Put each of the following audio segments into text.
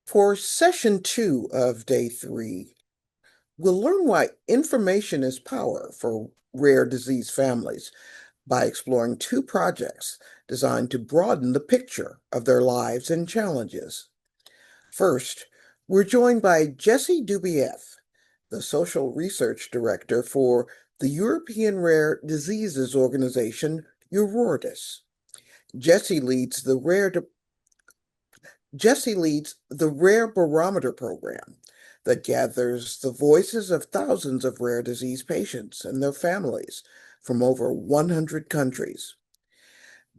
For session 2 of day 3, we'll learn why information is power for rare disease families by exploring two projects designed to broaden the picture of their lives and challenges. First, we're joined by Jessie Dubief, the Social Research Director for the European Rare Diseases Organization, EURORDIS. Jessie leads the Rare Barometer program that gathers the voices of thousands of rare disease patients and their families from over 100 countries.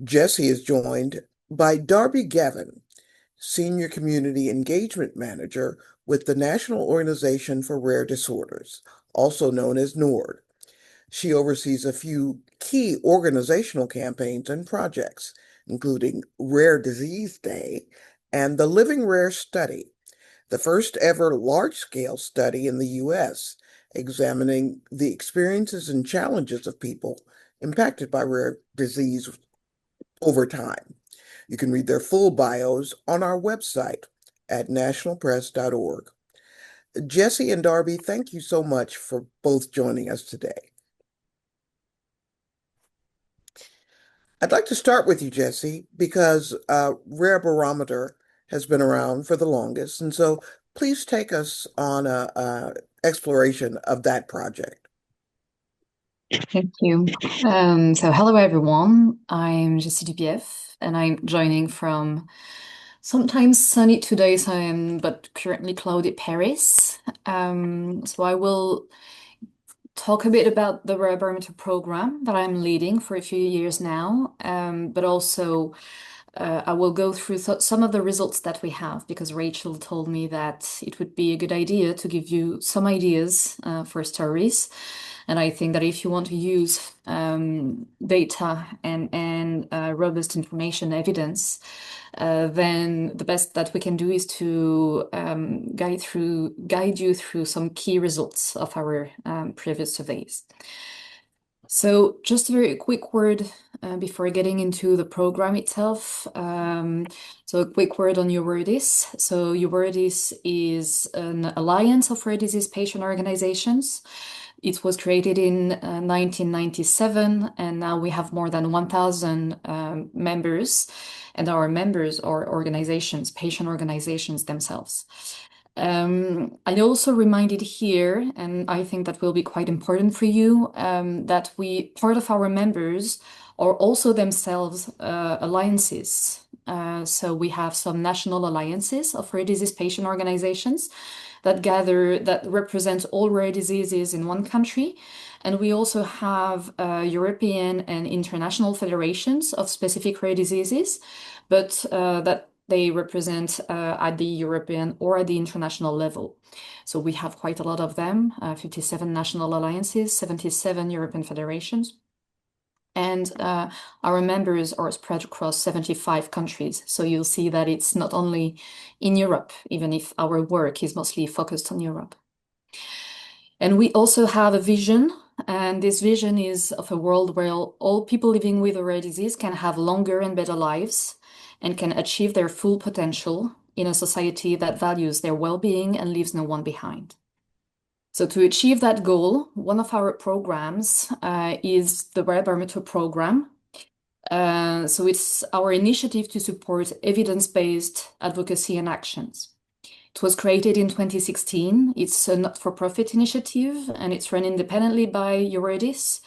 Jessie is joined by Darby Gavin, Senior Community Engagement Manager with the National Organization for Rare Disorders, also known as NORD. She oversees a few key organizational campaigns and projects, including Rare Disease Day and the Living Rare Study, the first ever large-scale study in the U.S. examining the experiences and challenges of people impacted by rare disease over time. You can read their full bios on our website at nationalpress.org. Jessie and Darby, thank you so much for both joining us today. I'd like to start with you, Jessie, because Rare Barometer has been around for the longest, and so please take us on a exploration of that project. Thank you. So hello everyone. I'm Jessie Dubief and I'm joining from sometimes sunny today's but currently cloudy Paris. So I will talk a bit about the Rare Barometer program that I'm leading for a few years now, but also I will go through some of the results that we have because Rachel told me that it would be a good idea to give you some ideas for stories. And I think that if you want to use data and robust information evidence, then the best that we can do is to guide you through some key results of our previous surveys. So just a very quick word before getting into the program itself. So a quick word on EURORDIS. So EURORDIS is an alliance of rare disease patient organizations. It was created in 1997, and now we have more than 1,000 members, and our members are organizations, patient organizations themselves. I also reminded here, and I think that will be quite important for you, that part of our members are also themselves alliances. So we have some national alliances of rare disease patient organizations that represent all rare diseases in one country. And we also have European and international federations of specific rare diseases, but that they represent at the European or at the international level. So we have quite a lot of them, 57 national alliances, 77 European federations. And our members are spread across 75 countries. So you'll see that it's not only in Europe, even if our work is mostly focused on Europe. And we also have a vision, and this vision is of a world where all people living with a rare disease can have longer and better lives and can achieve their full potential in a society that values their well-being and leaves no one behind. So to achieve that goal, one of our programs is the Rare Barometer program. So it's our initiative to support evidence-based advocacy and actions. It was created in 2016. It's a not-for-profit initiative, and it's run independently by EURORDIS.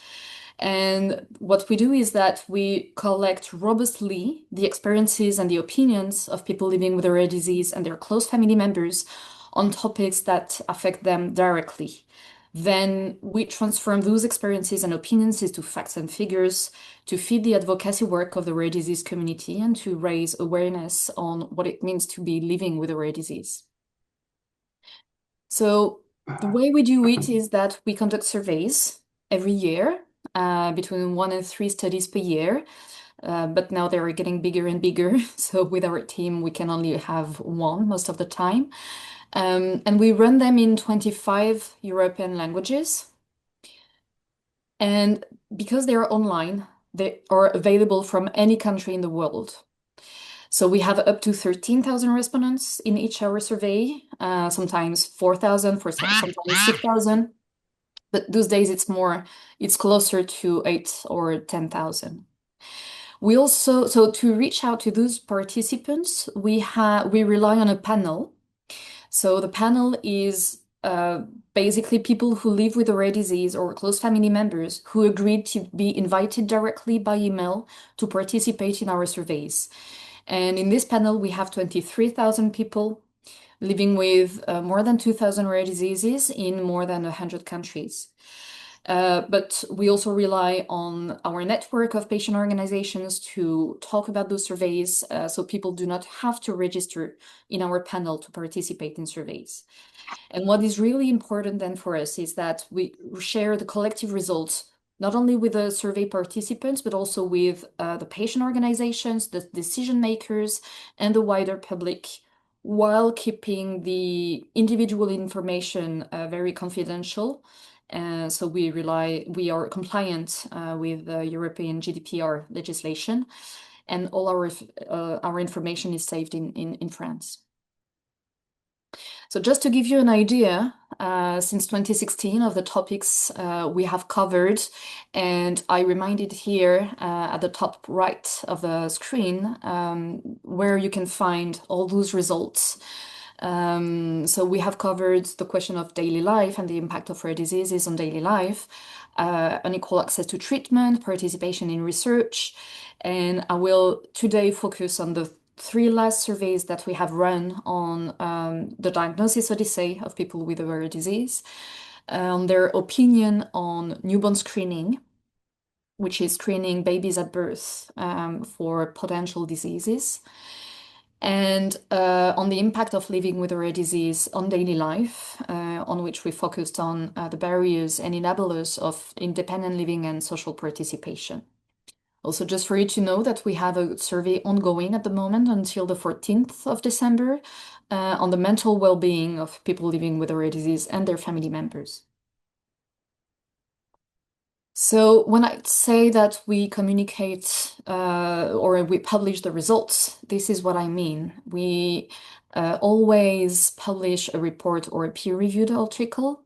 And what we do is that we collect robustly the experiences and the opinions of people living with a rare disease and their close family members on topics that affect them directly. Then we transform those experiences and opinions into facts and figures to feed the advocacy work of the rare disease community and to raise awareness on what it means to be living with a rare disease. So the way we do it is that we conduct surveys every year, between 1 and 3 studies per year. But now they're getting bigger and bigger. So with our team, we can only have one most of the time. And we run them in 25 European languages. And because they are online, they are available from any country in the world. So we have up to 13,000 respondents in each hour survey, sometimes 4,000, sometimes 6,000. But those days it's closer to 8 or 10,000. So to reach out to those participants, we rely on a panel. So the panel is basically people who live with a rare disease or close family members who agreed to be invited directly by email to participate in our surveys. And in this panel, we have 23,000 people living with more than 2,000 rare diseases in more than 100 countries. But we also rely on our network of patient organizations to talk about those surveys, so people do not have to register in our panel to participate in surveys. And what is really important then for us is that we share the collective results, not only with the survey participants, but also with the patient organizations, the decision makers, and the wider public, while keeping the individual information very confidential. So we are compliant with the European GDPR legislation, and all our information is saved in France. So just to give you an idea, since 2016 of the topics we have covered, and I reminded here at the top right of the screen where you can find all those results. So we have covered the question of daily life and the impact of rare diseases on daily life, unequal access to treatment, participation in research, and I will today focus on the 3 last surveys that we have run on the diagnosis odyssey of people with a rare disease, their opinion on newborn screening, which is screening babies at birth for potential diseases, and on the impact of living with a rare disease on daily life, on which we focused on the barriers and enablers of independent living and social participation. Also, just for you to know that we have a survey ongoing at the moment until the 14th of December on the mental well-being of people living with a rare disease and their family members. So when I say that we communicate or we publish the results, this is what I mean. We always publish a report or a peer-reviewed article,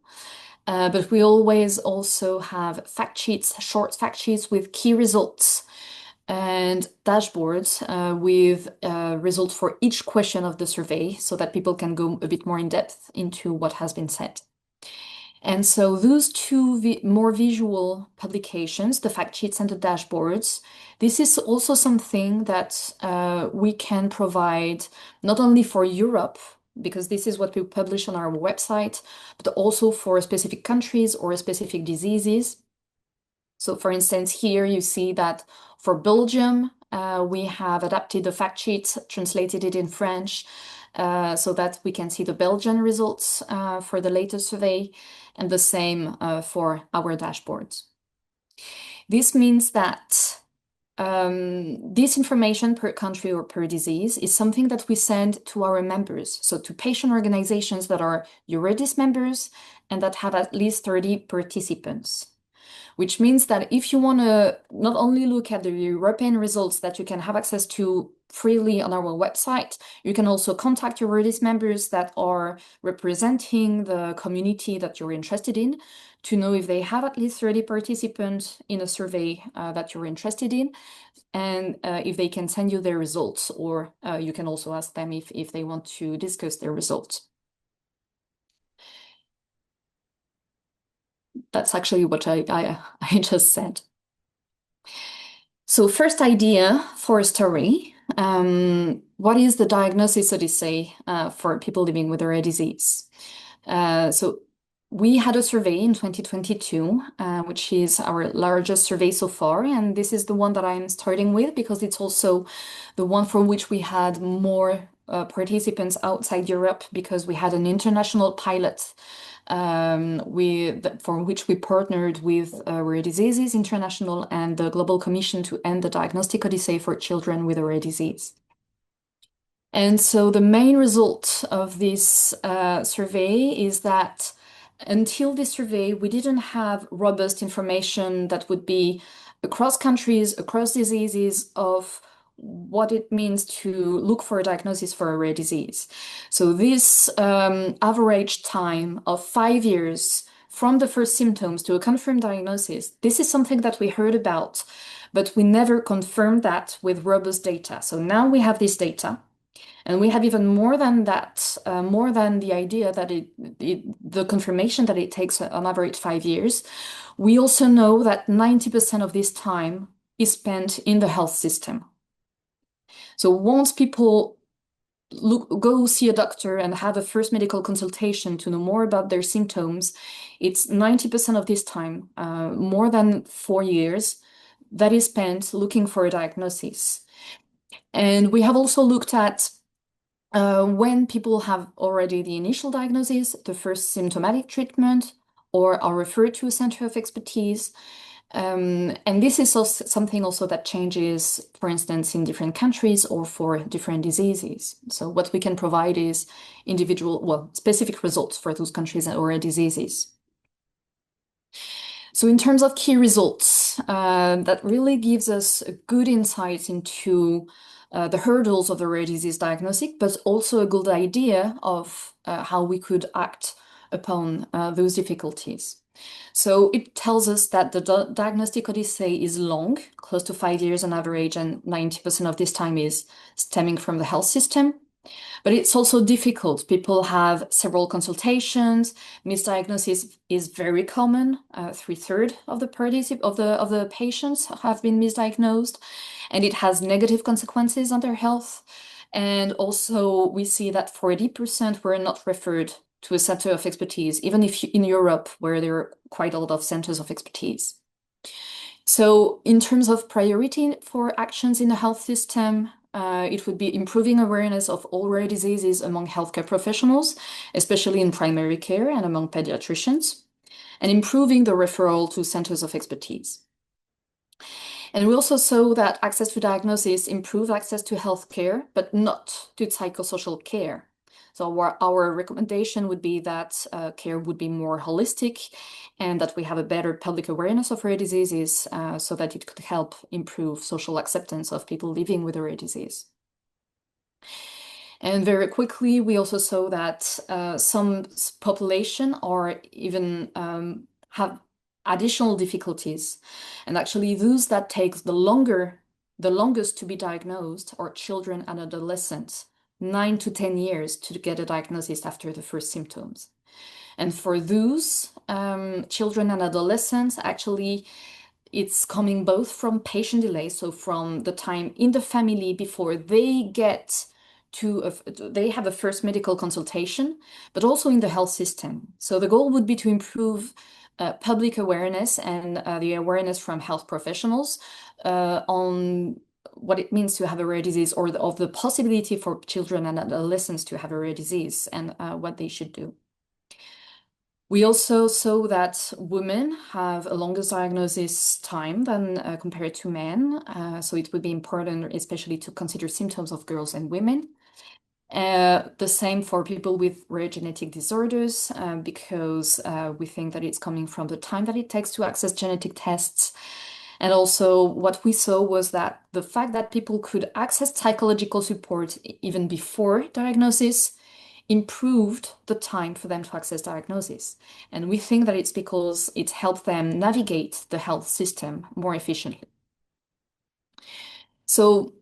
but we always also have fact sheets, short fact sheets with key results and dashboards with results for each question of the survey so that people can go a bit more in depth into what has been said. And so those two more visual publications, the fact sheets and the dashboards, this is also something that we can provide not only for Europe, because this is what we publish on our website, but also for specific countries or specific diseases. So for instance, here you see that for Belgium, we have adapted the fact sheet, translated it in French, so that we can see the Belgian results for the latest survey, and the same for our dashboards. This means that this information per country or per disease is something that we send to our members, so to patient organizations that are EURORDIS members and that have at least 30 participants. Which means that if you want to not only look at the European results that you can have access to freely on our website, you can also contact your EURORDIS members that are representing the community that you're interested in to know if they have at least 30 participants in a survey that you're interested in, and if they can send you their results, or you can also ask them if they want to discuss their results. That's actually what I just said. So first idea for a story, what is the diagnosis odyssey for people living with a rare disease? So we had a survey in 2022, which is our largest survey so far, and this is the one that I'm starting with because it's also the one for which we had more participants outside Europe, because we had an international pilot for which we partnered with Rare Diseases International and the Global Commission to End the Diagnostic Odyssey for Children with a Rare Disease. And so the main result of this survey is that until this survey, we didn't have robust information that would be across countries, across diseases, of what it means to look for a diagnosis for a rare disease. So this average time of 5 years from the first symptoms to a confirmed diagnosis, this is something that we heard about, but we never confirmed that with robust data. So now we have this data. And we have even more than that, more than the idea that the confirmation that it takes on average 5 years. We also know that 90% of this time is spent in the health system. So once people go see a doctor and have a first medical consultation to know more about their symptoms, it's 90% of this time, more than 4 years, that is spent looking for a diagnosis. And we have also looked at when people have already the initial diagnosis, the first symptomatic treatment, or are referred to a center of expertise. And this is also something also that changes, for instance, in different countries or for different diseases. So what we can provide is specific results for those countries or diseases. So in terms of key results, that really gives us a good insight into the hurdles of the rare disease diagnostic, but also a good idea of how we could act upon those difficulties. So it tells us that the diagnostic odyssey is long, close to 5 years on average, and 90% of this time is stemming from the health system. But it's also difficult. People have several consultations. Misdiagnosis is very common. 3/3 of the patients have been misdiagnosed, and it has negative consequences on their health. And also, we see that 40% were not referred to a center of expertise, even if in Europe, where there are quite a lot of centers of expertise. So in terms of priority for actions in the health system, it would be improving awareness of all rare diseases among healthcare professionals, especially in primary care and among pediatricians, and improving the referral to centers of expertise. And we also saw that access to diagnosis improve access to healthcare, but not to psychosocial care. So our recommendation would be that care would be more holistic and that we have a better public awareness of rare diseases so that it could help improve social acceptance of people living with a rare disease. And very quickly, we also saw that some population are even have additional difficulties. And actually those that take the longest to be diagnosed are children and adolescents, 9 to 10 years to get a diagnosis after the first symptoms. And for those children and adolescents, actually, it's coming both from patient delay, so from the time in the family before they they have a first medical consultation, but also in the health system. So the goal would be to improve public awareness and the awareness from health professionals on what it means to have a rare disease or of the possibility for children and adolescents to have a rare disease and what they should do. We also saw that women have a longer diagnosis time than compared to men. So it would be important, especially to consider symptoms of girls and women. The same for people with rare genetic disorders, because we think that it's coming from the time that it takes to access genetic tests. And also what we saw was that the fact that people could access psychological support even before diagnosis improved the time for them to access diagnosis. And we think that it's because it helped them navigate the health system more efficiently. So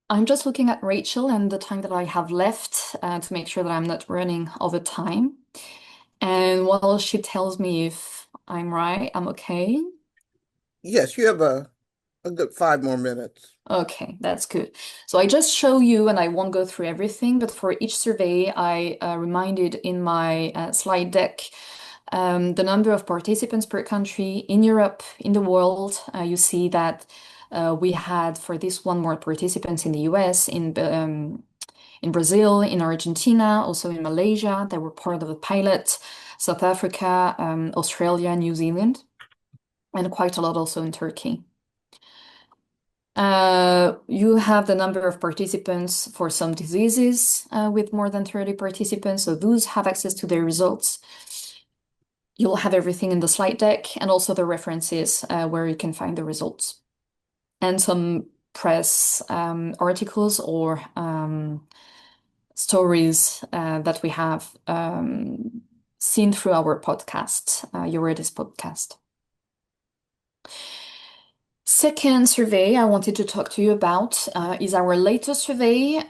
I'm just looking at Rachel and the time that I have left to make sure that I'm not running over time. And while she tells me if I'm right, I'm okay. Yes, you have a good 5 more minutes. Okay, that's good. So I just show you, and I won't go through everything, but for each survey, I reminded in my slide deck the number of participants per country in Europe, in the world. You see that we had for this one more participants in the US, in Brazil, in Argentina, also in Malaysia. They were part of the pilot, South Africa, Australia, New Zealand, and quite a lot also in Turkey. You have the number of participants for some diseases with more than 30 participants, so those have access to their results. You'll have everything in the slide deck and also the references where you can find the results. And some press articles or stories that we have seen through our podcast, EURORDIS podcast. Second survey I wanted to talk to you about is our latest survey,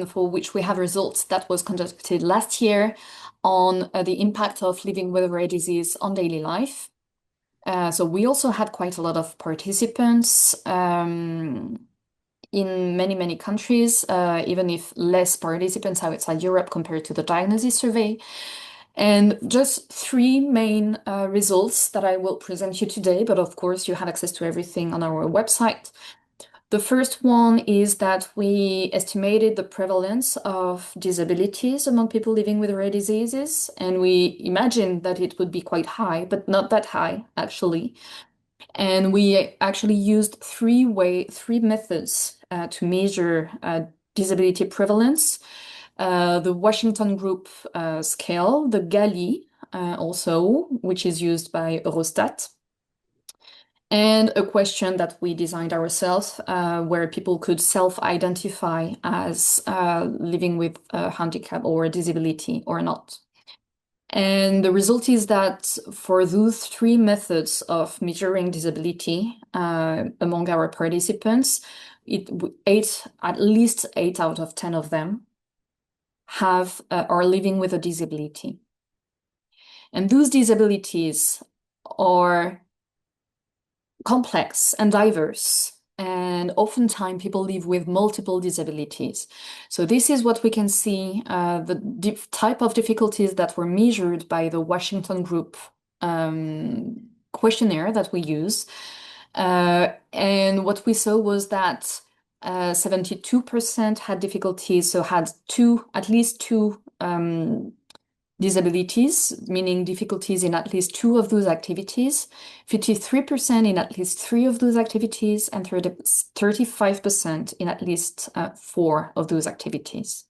for which we have results that was conducted last year on the impact of living with a rare disease on daily life. So we also had quite a lot of participants in many, many countries, even if less participants outside Europe compared to the diagnosis survey. And just three main results that I will present you today, but of course you have access to everything on our website. The first one is that we estimated the prevalence of disabilities among people living with rare diseases, and we imagined that it would be quite high, but not that high, actually. And we actually used three methods to measure disability prevalence. The Washington Group scale, the GALI also, which is used by Eurostat, and a question that we designed ourselves where people could self-identify as living with a handicap or a disability or not. And the result is that for those three methods of measuring disability among our participants, at least 8 out of 10 of them are living with a disability. And those disabilities are complex and diverse, and oftentimes people live with multiple disabilities. So this is what we can see, the type of difficulties that were measured by the Washington Group questionnaire that we use. And what we saw was that 72% had difficulties, so had at least two disabilities, meaning difficulties in at least two of those activities, 53% in at least three of those activities, and 35% in at least four of those activities.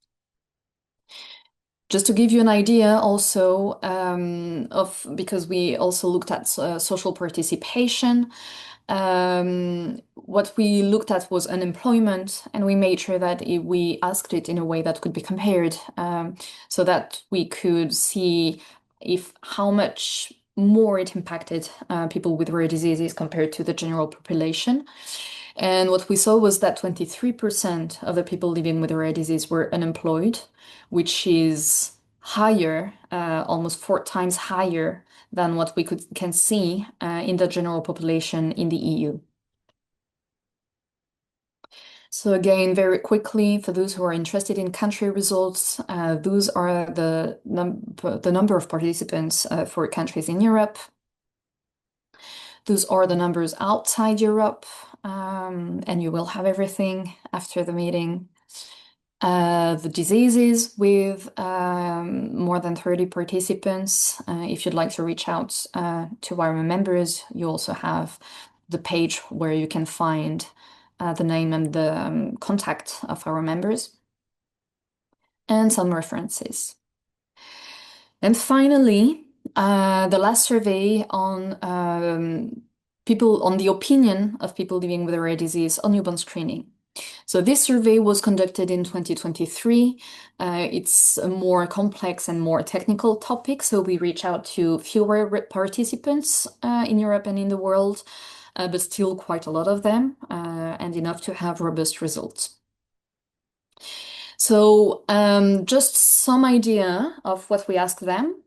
Just to give you an idea also because we also looked at social participation, what we looked at was unemployment, and we made sure that we asked it in a way that could be compared, so that we could see how much more it impacted people with rare diseases compared to the general population. And what we saw was that 23% of the people living with a rare disease were unemployed, which is higher, almost 4 times higher than what we can see in the general population in the EU. So again, very quickly, for those who are interested in country results, those are the number of participants for countries in Europe. Those are the numbers outside Europe, and you will have everything after the meeting. The diseases with more than 30 participants. If you'd like to reach out to our members, you also have the page where you can find the name and the contact of our members, and some references. And finally, the last survey on the opinion of people living with a rare disease on newborn screening. So this survey was conducted in 2023. It's a more complex and more technical topic, so we reach out to fewer participants in Europe and in the world, but still quite a lot of them, and enough to have robust results. So just some idea of what we asked them.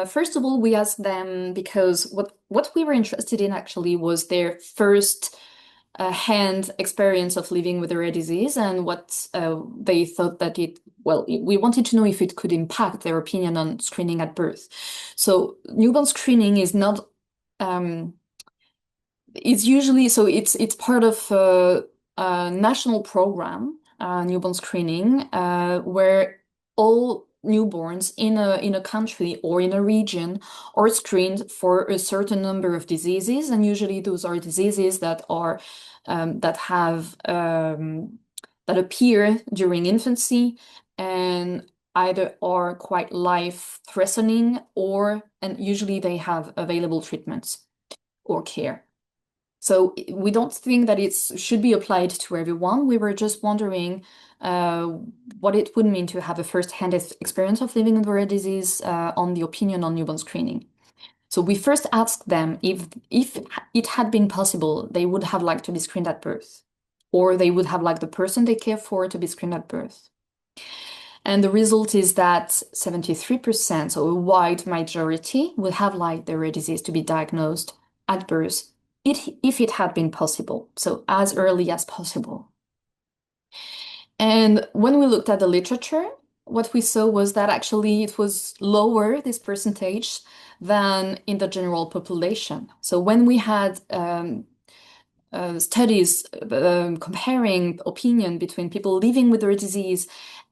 First of all, we asked them because what we were interested in actually was their first hand experience of living with a rare disease, and what they thought that we wanted to know if it could impact their opinion on screening at birth. So newborn screening is not, it's usually, so it's part of a national program, newborn screening, where all newborns in a country or in a region are screened for a certain number of diseases, and usually those are diseases that are that appear during infancy and either are quite life-threatening and usually they have available treatments or care. So we don't think that it should be applied to everyone. We were just wondering uh, what it would mean to have a first-hand experience of living with rare disease on the opinion on newborn screening. So we first asked them if it had been possible, they would have liked to be screened at birth, or they would have liked the person they care for to be screened at birth. And the result is that 73%, so a wide majority, would have liked the rare disease to be diagnosed at birth if it had been possible, so as early as possible. And when we looked at the literature, what we saw was that actually it was lower, this percentage, than in the general population. So when we had studies comparing opinion between people living with the disease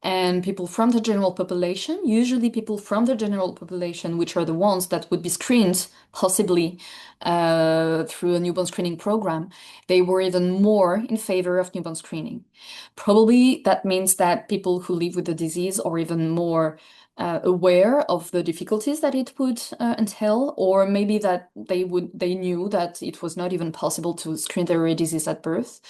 and people from the general population, usually people from the general population, which are the ones that would be screened possibly through a newborn screening program, they were even more in favor of newborn screening. Probably that means that people who live with the disease are even more aware of the difficulties that it would entail, or maybe that they knew that it was not even possible to screen the rare disease at birth.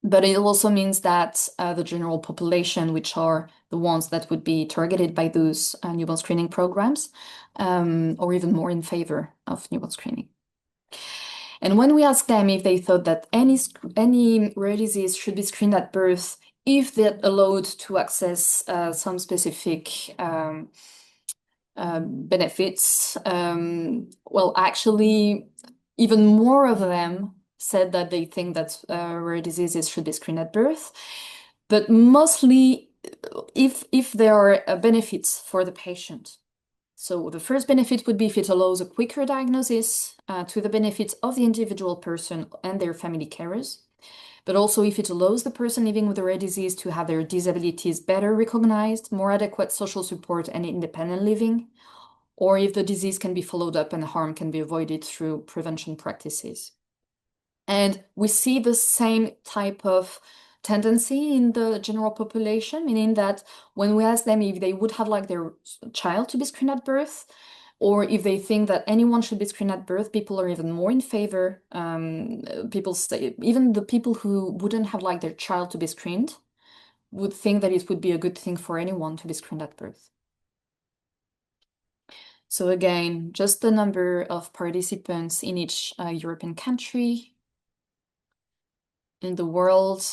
But it also means that the general population, which are the ones that would be targeted by those newborn screening programs, are even more in favor of newborn screening. And when we asked them if they thought that any rare disease should be screened at birth, if they're allowed to access some specific benefits, well, actually, even more of them said that they think that rare diseases should be screened at birth, but mostly if there are benefits for the patient. So the first benefit would be if it allows a quicker diagnosis to the benefit of the individual person and their family carers, but also if it allows the person living with a rare disease to have their disabilities better recognized, more adequate social support and independent living, or if the disease can be followed up and harm can be avoided through prevention practices. And we see the same type of tendency in the general population, meaning that when we ask them if they would have liked their child to be screened at birth, or if they think that anyone should be screened at birth, people are even more in favor. People say, even the people who wouldn't have liked their child to be screened would think that it would be a good thing for anyone to be screened at birth. So again, just the number of participants in each European country, in the world,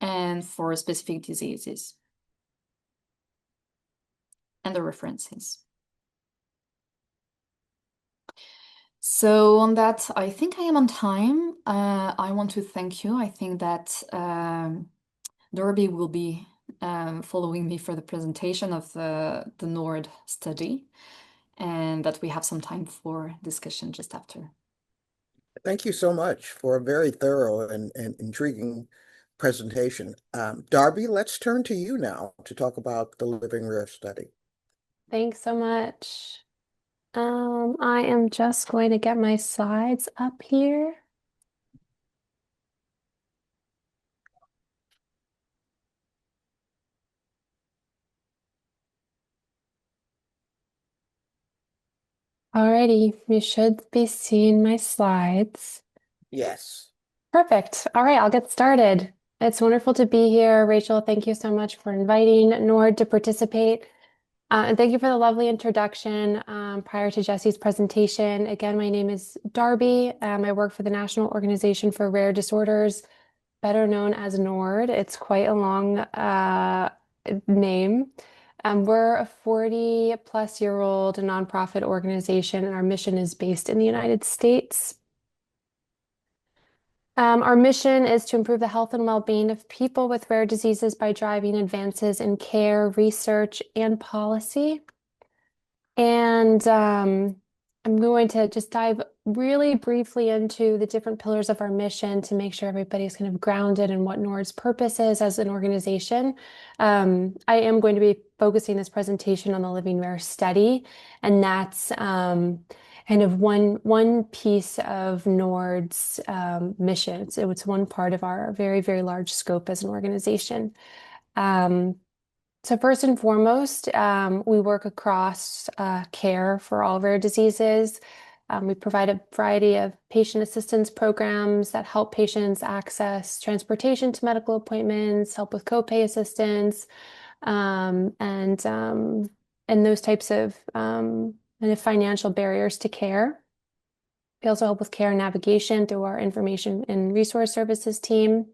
and for specific diseases, and the references. So on that, I think I am on time. I want to thank you. I think that Darby will be following me for the presentation of the NORD study, and that we have some time for discussion just after. Thank you so much for a very thorough and intriguing presentation. Darby, let's turn to you now to talk about the Living Rare study. Thanks so much. I am just going to get my slides up here. Alrighty, you should be seeing my slides. Yes. Perfect. All right, I'll get started. It's wonderful to be here. Rachel, thank you so much for inviting Nord to participate. And thank you for the lovely introduction prior to Jessie's presentation. Again, my name is Darby. I work for the National Organization for Rare Disorders, better known as NORD. It's quite a long name. We're a 40-plus-year-old nonprofit organization, and our mission is based in the United States. Our mission is to improve the health and well-being of people with rare diseases by driving advances in care, research, and policy. And I'm going to just dive really briefly into the different pillars of our mission to make sure everybody's kind of grounded in what NORD's purpose is as an organization. I am going to be focusing this presentation on the Living Rare study, and that's kind of one piece of NORD's mission. So it's one part of our very, very large scope as an organization. So first and foremost, we work across care for all rare diseases. We provide a variety of patient assistance programs that help patients access transportation to medical appointments, help with copay assistance, and those types of kind of financial barriers to care. We also help with care navigation through our information and resource services team.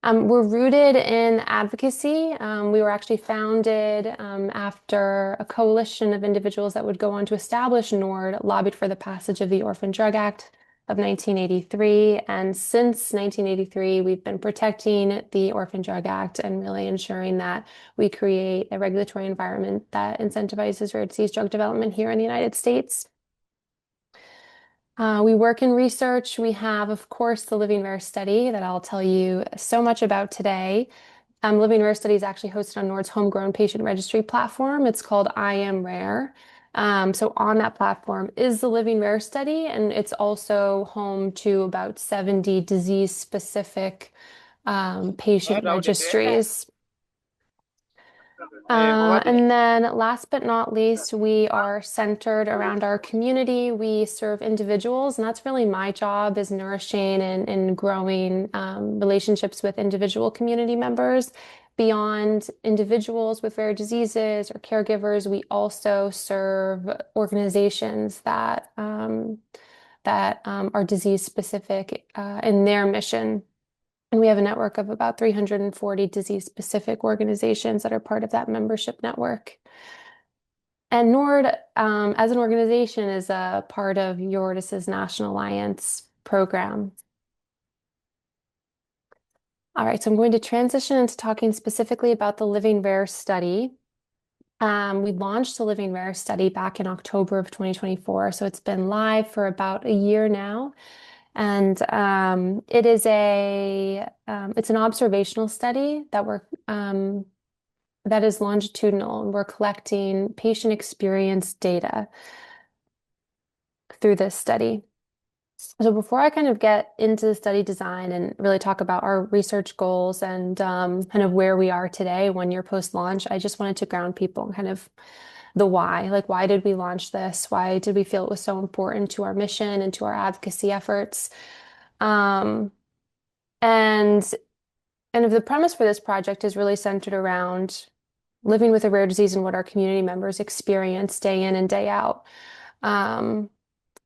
We're rooted in advocacy. We were actually founded after a coalition of individuals that would go on to establish NORD lobbied for the passage of the Orphan Drug Act of 1983. And since 1983, we've been protecting the Orphan Drug Act and really ensuring that we create a regulatory environment that incentivizes rare disease drug development here in the United States. We work in research. We have, of course, the Living Rare study that I'll tell you so much about today. Living Rare study is actually hosted on NORD's homegrown patient registry platform. It's called I Am Rare. So on that platform is the Living Rare study, and it's also home to about 70 disease-specific patient registries. And then last but not least, we are centered around our community. We serve individuals, and that's really my job, is nourishing and growing relationships with individual community members. Beyond individuals with rare diseases or caregivers, we also serve organizations that are disease specific in their mission. And we have a network of about 340 disease-specific organizations that are part of that membership network. And NORD, as an organization, is a part of EURORDIS's National Alliance program. All right, so I'm going to transition into talking specifically about the Living Rare study. We launched the Living Rare study back in October of 2024, so it's been live for about a year now. And it is it's an observational study that is longitudinal, and we're collecting patient experience data through this study. So before I kind of get into the study design and really talk about our research goals and kind of where we are today, 1 year post-launch, I just wanted to ground people in kind of the why. Like, why did we launch this? Why did we feel it was so important to our mission and to our advocacy efforts? And if the premise for this project is really centered around living with a rare disease and what our community members experience day in and day out.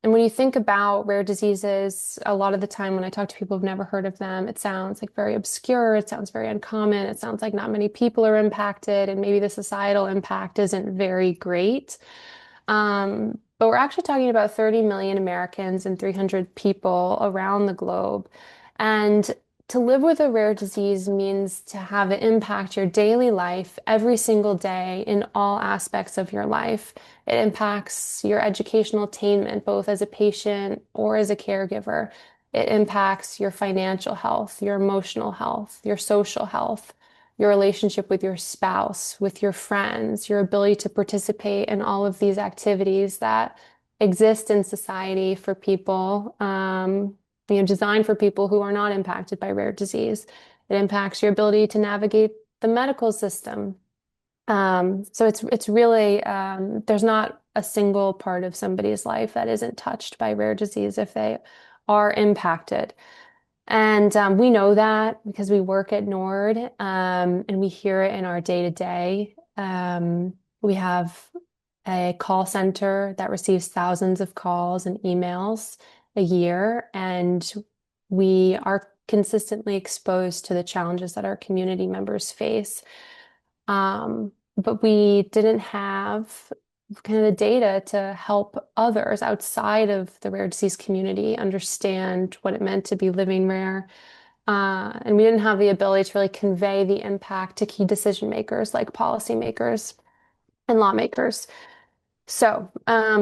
And when you think about rare diseases, a lot of the time when I talk to people who've never heard of them, it sounds like very obscure. It sounds very uncommon. It sounds like not many people are impacted, and maybe the societal impact isn't very great. But we're actually talking about 30 million Americans and 300 people around the globe. And to live with a rare disease means to have it impact your daily life every single day in all aspects of your life. It impacts your educational attainment, both as a patient or as a caregiver. It impacts your financial health, your emotional health, your social health, your relationship with your spouse, with your friends, your ability to participate in all of these activities that exist in society for people, designed for people who are not impacted by rare disease. It impacts your ability to navigate the medical system. So it's really, there's not a single part of somebody's life that isn't touched by rare disease if they are impacted. And we know that because we work at NORD, and we hear it in our day-to-day. We have a call center that receives thousands of calls and emails a year, and we are consistently exposed to the challenges that our community members face. But we didn't have kind of the data to help others outside of the rare disease community understand what it meant to be living rare. And we didn't have the ability to really convey the impact to key decision makers like policymakers and lawmakers. So,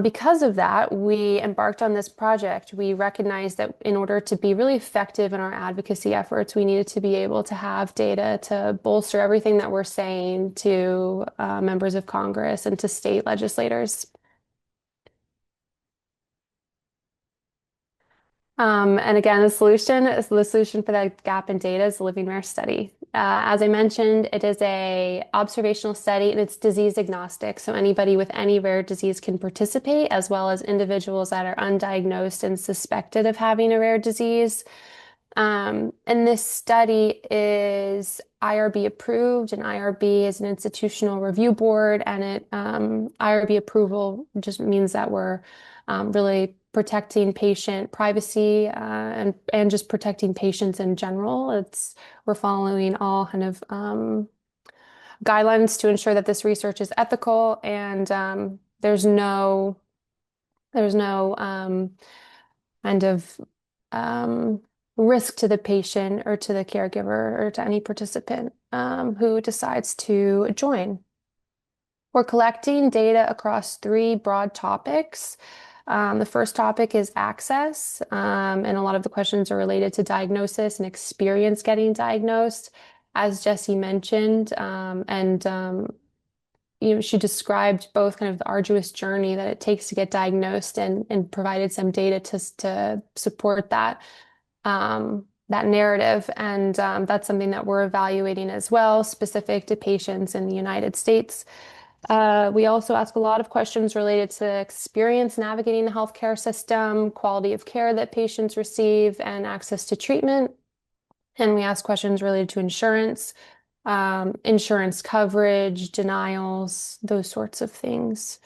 because of that, we embarked on this project. We recognized that in order to be really effective in our advocacy efforts, we needed to be able to have data to bolster everything that we're saying to members of Congress and to state legislators. And again, the solution for that gap in data is the Living Rare study. As I mentioned, it is a observational study and it's disease agnostic. So anybody with any rare disease can participate, as well as individuals that are undiagnosed and suspected of having a rare disease. And this study is IRB approved, and IRB is an institutional review board, and IRB approval just means that we're really protecting patient privacy and just protecting patients in general. We're following all kind of guidelines to ensure that this research is ethical and there's no kind of um, risk to the patient or to the caregiver or to any participant who decides to join. We're collecting data across three broad topics. The first topic is access, and a lot of the questions are related to diagnosis and experience getting diagnosed, as Jessie mentioned, she described both kind of the arduous journey that it takes to get diagnosed and provided some data to support that narrative. And that's something that we're evaluating as well, specific to patients in the United States. We also ask a lot of questions related to experience navigating the healthcare system, quality of care that patients receive, and access to treatment. And we ask questions related to insurance, insurance coverage, denials, those sorts of things.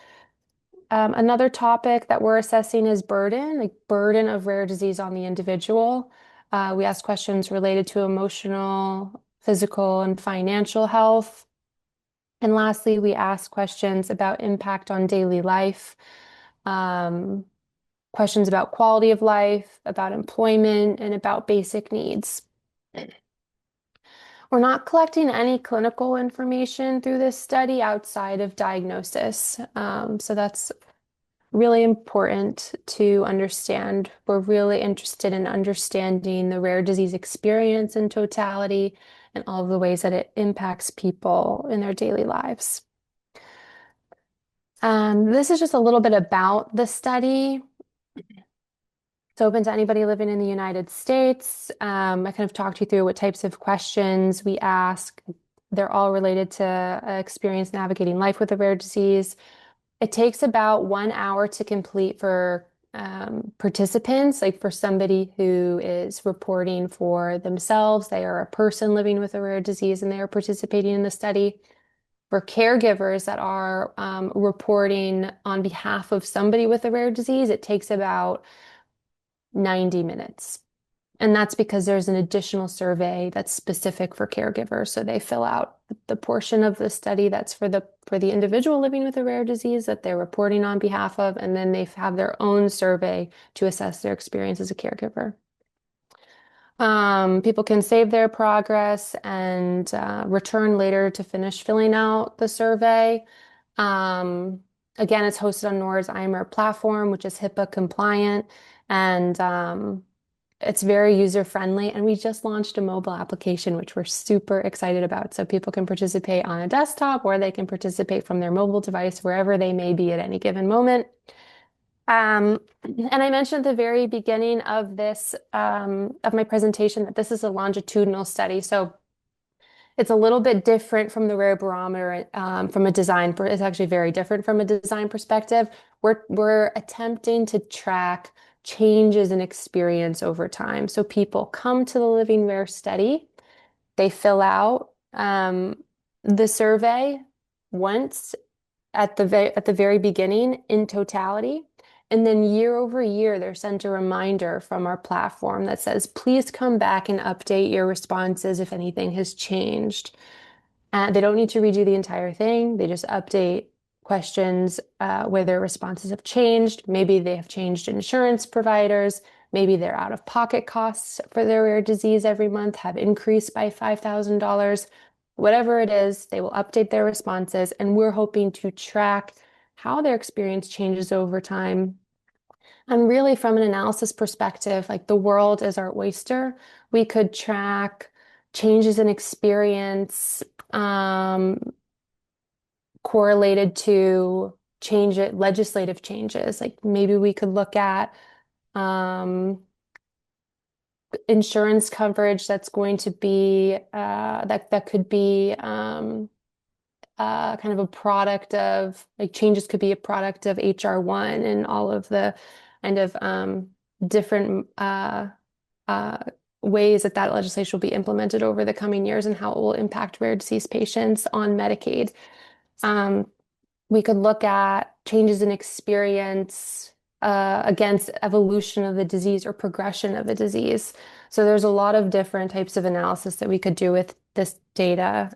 Another topic that we're assessing is burden, like burden of rare disease on the individual. We ask questions related to emotional, physical, and financial health. And lastly, we ask questions about impact on daily life, questions about quality of life, about employment, and about basic needs. We're not collecting any clinical information through this study outside of diagnosis. So that's really important to understand. We're really interested in understanding the rare disease experience in totality and all of the ways that it impacts people in their daily lives. This is just a little bit about the study. It's open to anybody living in the United States. I kind of talked you through what types of questions we ask. They're all related to experience navigating life with a rare disease. It takes about 1 hour to complete for participants, like for somebody who is reporting for themselves. They are a person living with a rare disease and they are participating in the study. For caregivers that are reporting on behalf of somebody with a rare disease, it takes about 90 minutes. And that's because there's an additional survey that's specific for caregivers. So they fill out the portion of the study that's for the individual living with a rare disease that they're reporting on behalf of, and then they have their own survey to assess their experience as a caregiver. People can save their progress and return later to finish filling out the survey. Again, it's hosted on NORA's IMER platform, which is HIPAA compliant, and it's very user-friendly. And we just launched a mobile application, which we're super excited about. So people can participate on a desktop or they can participate from their mobile device, wherever they may be at any given moment. And I mentioned at the very beginning of my presentation that this is a longitudinal study. So it's a little bit different from the Rare Barometer from a design. It's actually very different from a design perspective. We're attempting to track changes in experience over time. So people come to the Living Rare study, they fill out the survey once at the very beginning in totality. And then year over year, they're sent a reminder from our platform that says, please come back and update your responses if anything has changed. They don't need to redo the entire thing. They just update questions where their responses have changed. Maybe they have changed insurance providers. Maybe their out-of-pocket costs for their rare disease every month have increased by $5,000. Whatever it is, they will update their responses, and we're hoping to track how their experience changes over time. And really, from an analysis perspective, like the world is our oyster, we could track changes in experience correlated to legislative changes. Like maybe we could look at insurance coverage that's going to be that could be kind of a product of like changes could be a product of HR1 and all of the kind of different uh, ways that that legislation will be implemented over the coming years and how it will impact rare disease patients on Medicaid. We could look at changes in experience against evolution of the disease or progression of the disease. So there's a lot of different types of analysis that we could do with this data,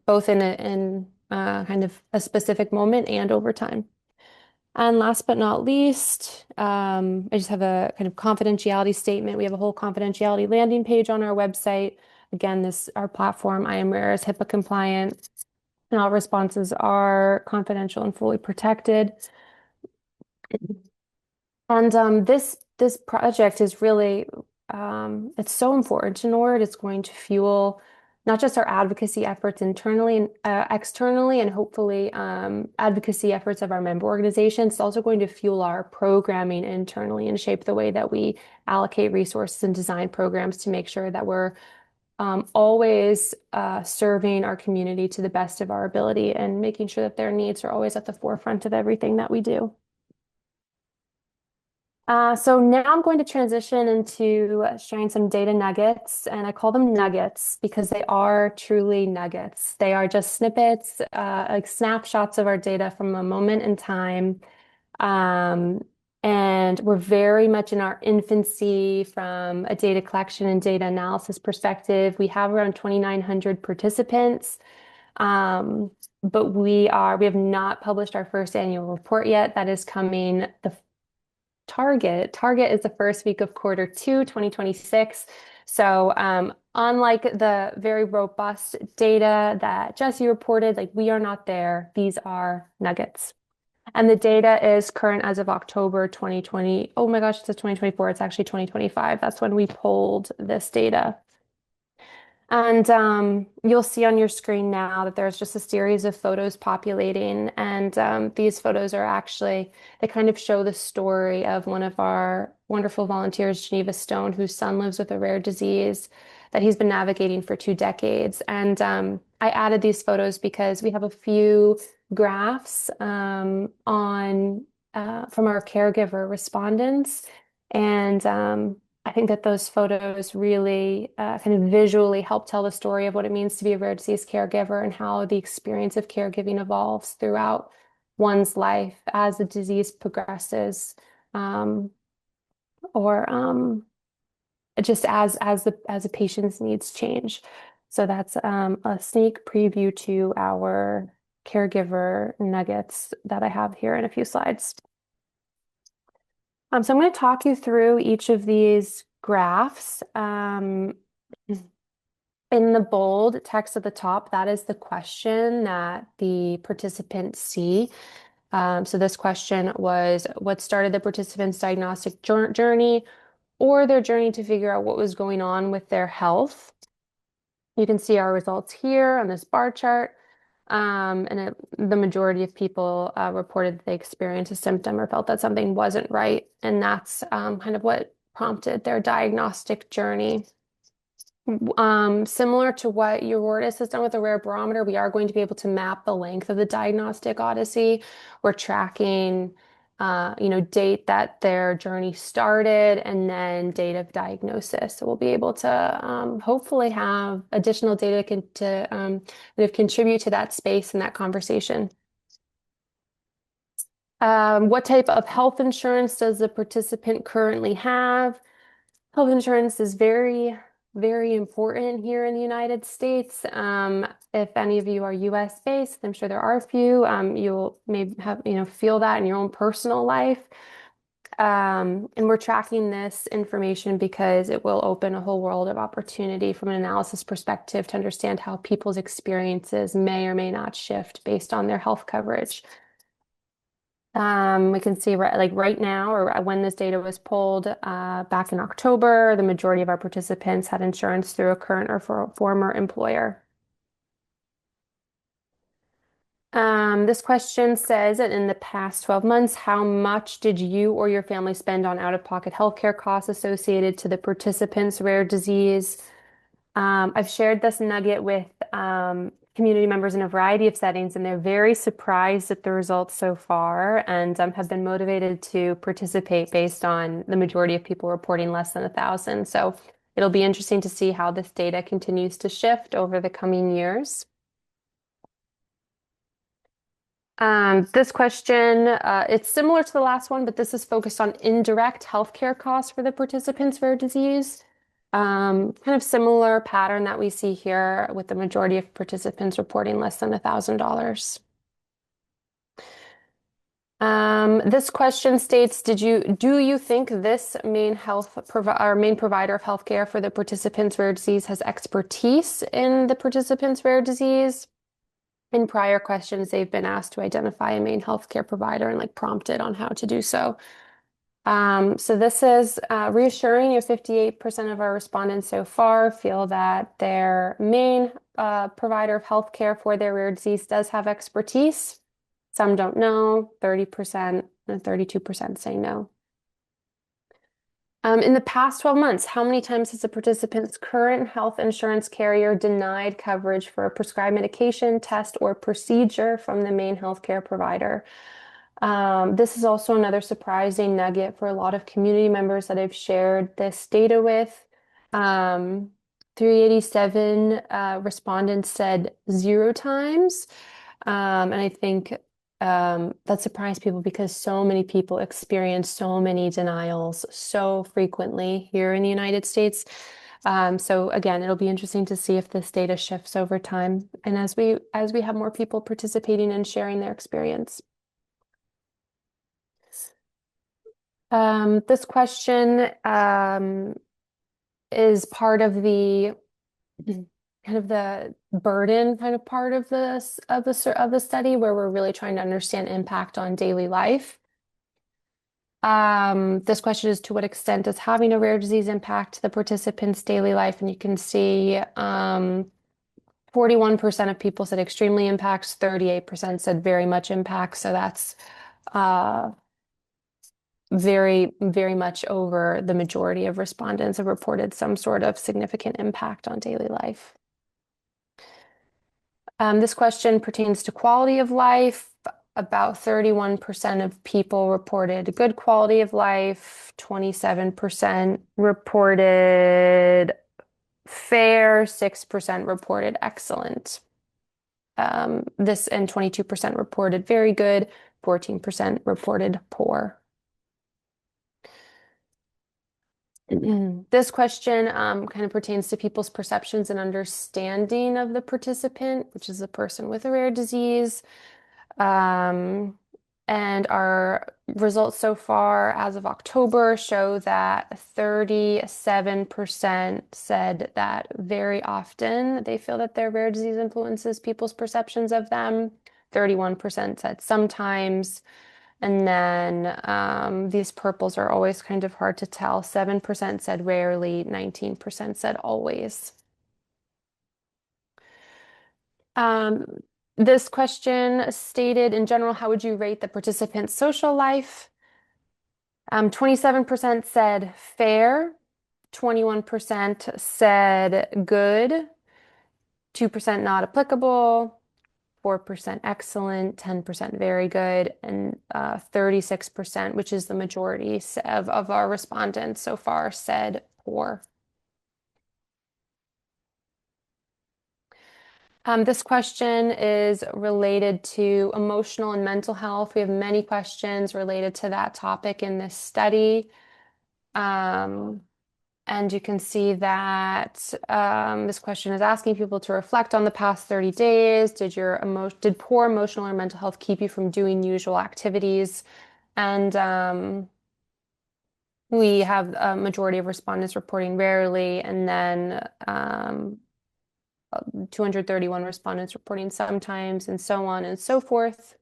both in kind of a specific moment and over time. And last but not least, I just have a kind of confidentiality statement. We have a whole confidentiality landing page on our website. Again, our platform, I Am Rare, is HIPAA compliant, and all responses are confidential and fully protected. And this project is really it's so important to NORD. It's going to fuel not just our advocacy efforts internally and externally, and hopefully advocacy efforts of our member organizations. It's also going to fuel our programming internally and shape the way that we allocate resources and design programs to make sure that we're always serving our community to the best of our ability and making sure that their needs are always at the forefront of everything that we do. So now I'm going to transition into sharing some data nuggets, and I call them nuggets because they are truly nuggets. They are just snippets, like snapshots of our data from a moment in time. And we're very much in our infancy from a data collection and data analysis perspective. We have around 2,900 participants. But we have not published our first annual report yet. That is coming. The target is the first week of Q2 2026. So unlike the very robust data that Jessie reported, like we are not there. These are nuggets. And the data is current as of October 2020. Oh my gosh, it says 2024. It's actually 2025. That's when we pulled this data. And you'll see on your screen now that there's just a series of photos populating. And these photos are actually, they kind of show the story of one of our wonderful volunteers, Geneva Stone, whose son lives with a rare disease that he's been navigating for 2 decades. And I added these photos because we have a few graphs from our caregiver respondents. And I think that those photos really kind of visually help tell the story of what it means to be a rare disease caregiver and how the experience of caregiving evolves throughout one's life as the disease progresses, or just as the patient's needs change. So that's a sneak preview to our caregiver nuggets that I have here in a few slides. So I'm going to talk you through each of these graphs. In the bold text at the top, that is the question that the participants see. So this question was, what started the participant's diagnostic journey or their journey to figure out what was going on with their health? You can see our results here on this bar chart. The majority of people reported that they experienced a symptom or felt that something wasn't right. And that's kind of what prompted their diagnostic journey. Similar to what EURORDIS has done with the Rare Barometer, we are going to be able to map the length of the diagnostic odyssey. We're tracking date that their journey started and then date of diagnosis. So we'll be able to hopefully have additional data to kind of contribute to that space and that conversation. What type of health insurance does the participant currently have? Health insurance is very, very important here in the United States. If any of you are US based, I'm sure there are a few. You'll maybe have, feel that in your own personal life. And we're tracking this information because it will open a whole world of opportunity from an analysis perspective to understand how people's experiences may or may not shift based on their health coverage. We can see right now, or when this data was pulled back in October, the majority of our participants had insurance through a current or former employer. This question says that in the past 12 months, how much did you or your family spend on out-of-pocket healthcare costs associated to the participants' rare disease? I've shared this nugget with community members in a variety of settings, and they're very surprised at the results so far and have been motivated to participate based on the majority of people reporting less than 1,000. So it'll be interesting to see how this data continues to shift over the coming years. This question, it's similar to the last one, but this is focused on indirect healthcare costs for the participants' rare disease. Kind of similar pattern that we see here with the majority of participants reporting less than $1,000. This question states, do you think this main provider of healthcare for the participants' rare disease has expertise in the participants' rare disease? In prior questions, they've been asked to identify a main healthcare provider and like prompted on how to do so. So this is reassuring. 58% of our respondents so far feel that their main provider of healthcare for their rare disease does have expertise. Some don't know, 30% and 32% say no. In the past 12 months, how many times has a participant's current health insurance carrier denied coverage for a prescribed medication, test, or procedure from the main healthcare provider? This is also another surprising nugget for a lot of community members that I've shared this data with. 387 respondents said 0 times. And I think that surprised people because so many people experience so many denials so frequently here in the United States. So again, it'll be interesting to see if this data shifts over time and as we have more people participating and sharing their experience. This question is part of the kind of the burden kind of part of the study where we're really trying to understand impact on daily life. This question is, to what extent does having a rare disease impact the participants' daily life? And you can see 41% of people said extremely impacts, 38% said very much impacts. So that's very, very much over the majority of respondents have reported some sort of significant impact on daily life. This question pertains to quality of life. About 31% of people reported good quality of life, 27% reported fair, 6% reported excellent. And 22% reported very good, 14% reported poor. This question kind of pertains to people's perceptions and understanding of the participant, which is a person with a rare disease. And our results so far as of October show that 37% said that very often they feel that their rare disease influences people's perceptions of them. 31% said sometimes. And then these purples are always kind of hard to tell. 7% said rarely, 19% said always. This question stated, in general, how would you rate the participant's social life? 27% said fair, 21% said good, 2% not applicable, 4% excellent, 10% very good, and 36%, which is the majority of our respondents so far, said poor. This question is related to emotional and mental health. We have many questions related to that topic in this study. And you can see that this question is asking people to reflect on the past 30 days. Did poor emotional or mental health keep you from doing usual activities? And we have a majority of respondents reporting rarely, and then 231 respondents reporting sometimes, and so on and so forth.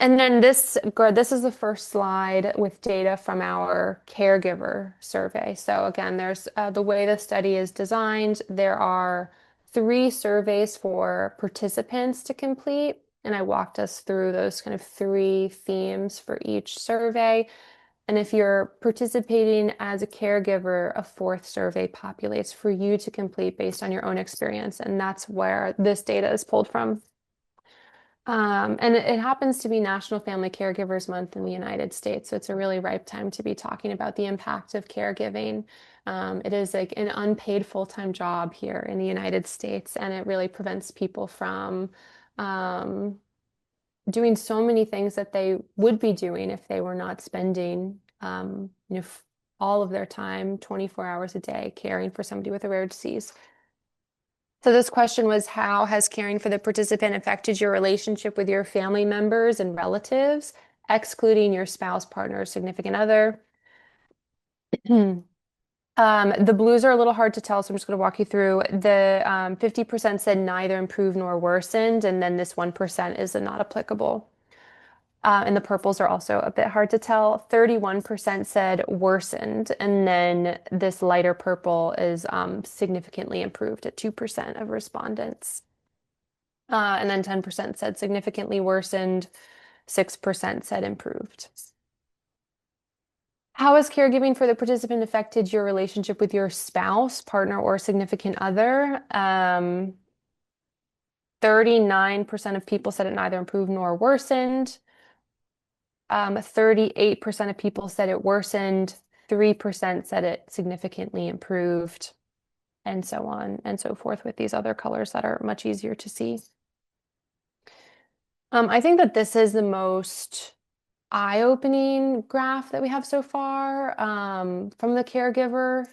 And then this is the first slide with data from our caregiver survey. So again, there's the way the study is designed. There are 3 surveys for participants to complete, and I walked us through those kind of 3 themes for each survey. And if you're participating as a caregiver, a 4th survey populates for you to complete based on your own experience, and that's where this data is pulled from. And it happens to be National Family Caregivers Month in the United States, so it's a really ripe time to be talking about the impact of caregiving. It is like an unpaid full-time job here in the United States, and it really prevents people from doing so many things that they would be doing if they were not spending, all of their time, 24 hours a day, caring for somebody with a rare disease. So this question was, how has caring for the participant affected your relationship with your family members and relatives, excluding your spouse, partner, or significant other? The blues are a little hard to tell, so I'm just going to walk you through. The 50% said neither improved nor worsened, and then this 1% is not applicable. And the purples are also a bit hard to tell. 31% said worsened, and then this lighter purple is significantly improved at 2% of respondents. And then 10% said significantly worsened, 6% said improved. How has caregiving for the participant affected your relationship with your spouse, partner, or significant other? 39% of people said it neither improved nor worsened. 38% of people said it worsened, 3% said it significantly improved, and so on and so forth with these other colors that are much easier to see. I think that this is the most eye-opening graph that we have so far from the caregiver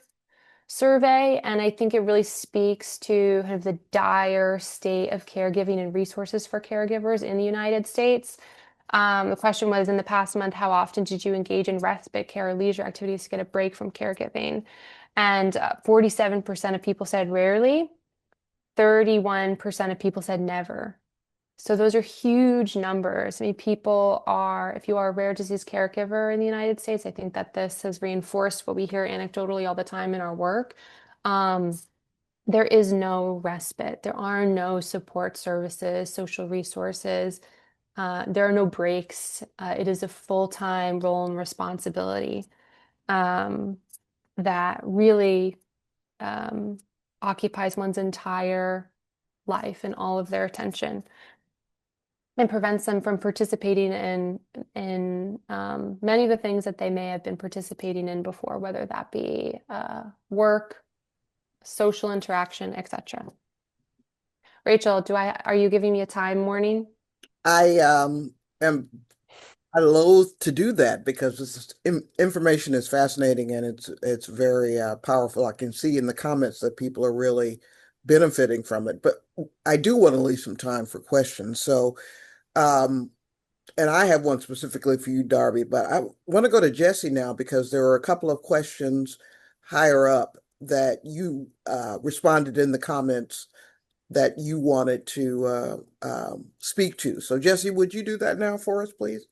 survey, and I think it really speaks to kind of the dire state of caregiving and resources for caregivers in the United States. The question was, in the past month, how often did you engage in respite care or leisure activities to get a break from caregiving? And 47% of people said rarely, 31% of people said never. So those are huge numbers. I mean, if you are a rare disease caregiver in the United States, I think that this has reinforced what we hear anecdotally all the time in our work. There is no respite. There are no support services, social resources. There are no breaks. It is a full-time role and responsibility that really occupies one's entire life and all of their attention, and prevents them from participating in many of the things that they may have been participating in before, whether that be work, social interaction, etc. Rachel, are you giving me a time warning? I am loath to do that because this information is fascinating and it's very powerful. I can see in the comments that people are really benefiting from it, but I do want to leave some time for questions. So, and I have one specifically for you, Darby, but I want to go to Jessie now because there are a couple of questions higher up that you responded in the comments that you wanted to speak to. So, Jessie, would you do that now for us, please?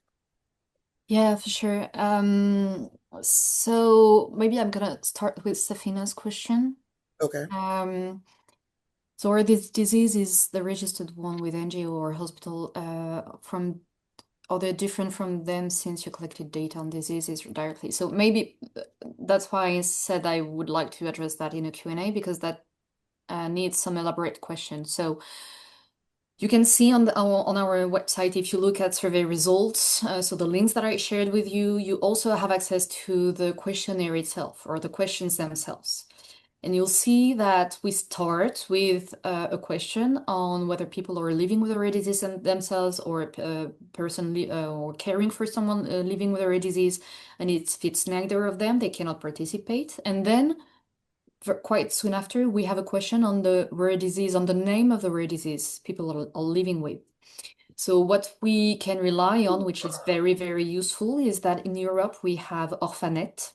Yeah, for sure. So maybe I'm gonna start with Safina's question. Okay. So are this disease is the registered one with NGO or hospital are they different from them since you collected data on diseases directly? So maybe that's why I said I would like to address that in a Q&A because that needs some elaborate questions. So you can see on our website, if you look at survey results, so the links that I shared with you, you also have access to the questionnaire itself or the questions themselves. And you'll see that we start with a question on whether people are living with a rare disease themselves or a person or caring for someone living with a rare disease. And if it's neither of them, they cannot participate. And then quite soon after, we have a question on the rare disease, on the name of the rare disease people are living with. So what we can rely on, which is very, very useful, is that in Europe, we have Orphanet.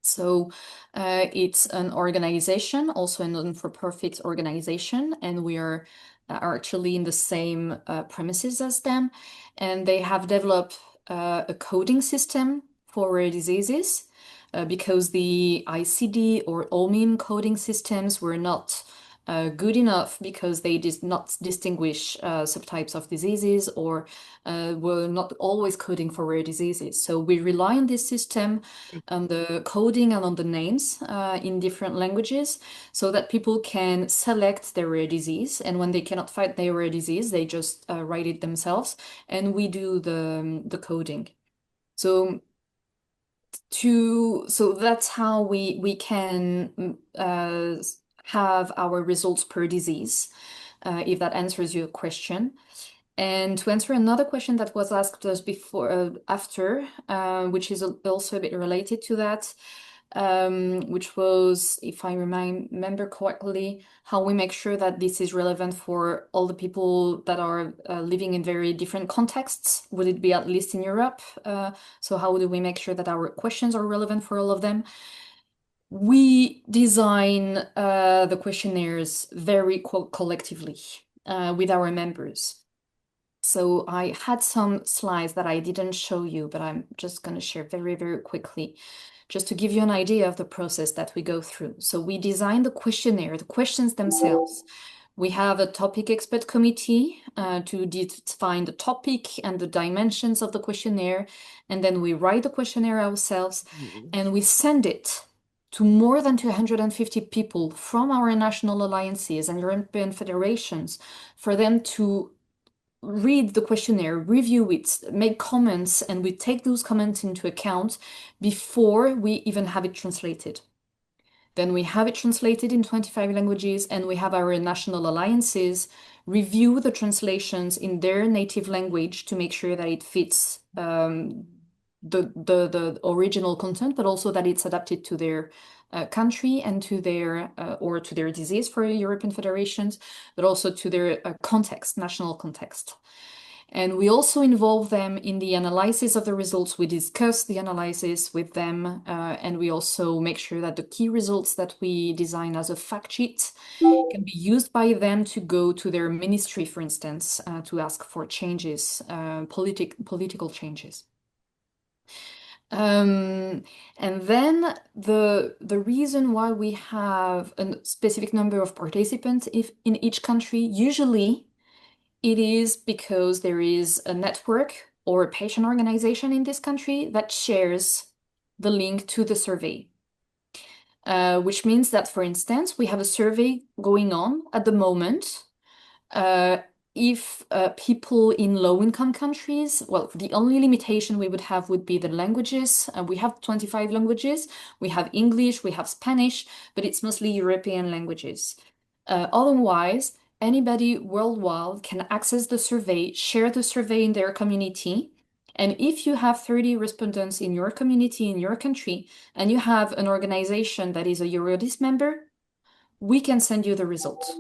So it's an organization, also a non-for-profit organization, and we are actually in the same premises as them. And they have developed a coding system for rare diseases because the ICD or OMIM coding systems were not good enough because they did not distinguish subtypes of diseases or were not always coding for rare diseases. So we rely on this system, on the coding and on the names in different languages so that people can select their rare disease. And when they cannot find their rare disease, they just write it themselves and we do the coding. So that's how we can have our results per disease, if that answers your question. And to answer another question that was asked us before, after, which is also a bit related to that, which was, if I remember correctly, how we make sure that this is relevant for all the people that are living in very different contexts. Would it be at least in Europe? So how do we make sure that our questions are relevant for all of them? We design the questionnaires very collectively with our members. So I had some slides that I didn't show you, but I'm just going to share very, very quickly, just to give you an idea of the process that we go through. So we design the questionnaire, the questions themselves. We have a topic expert committee to define the topic and the dimensions of the questionnaire. And then we write the questionnaire ourselves and we send it to more than 250 people from our national alliances and European federations for them to read the questionnaire, review it, make comments, and we take those comments into account before we even have it translated. Then we have it translated in 25 languages, and we have our national alliances review the translations in their native language to make sure that it fits the original content, but also that it's adapted to their country and to their or to their disease for European federations, but also to their context, national context. And we also involve them in the analysis of the results. We discuss the analysis with them, and we also make sure that the key results that we design as a fact sheet can be used by them to go to their ministry, for instance, to ask for changes, political changes. And then the reason why we have a specific number of participants in each country, usually it is because there is a network or a patient organization in this country that shares the link to the survey. Which means that, for instance, we have a survey going on at the moment. If people in low-income countries, well, the only limitation we would have would be the languages. We have 25 languages. We have English, we have Spanish, but it's mostly European languages. Otherwise, anybody worldwide can access the survey, share the survey in their community. And if you have 30 respondents in your community, in your country, and you have an organization that is a EURORDIS member, we can send you the results.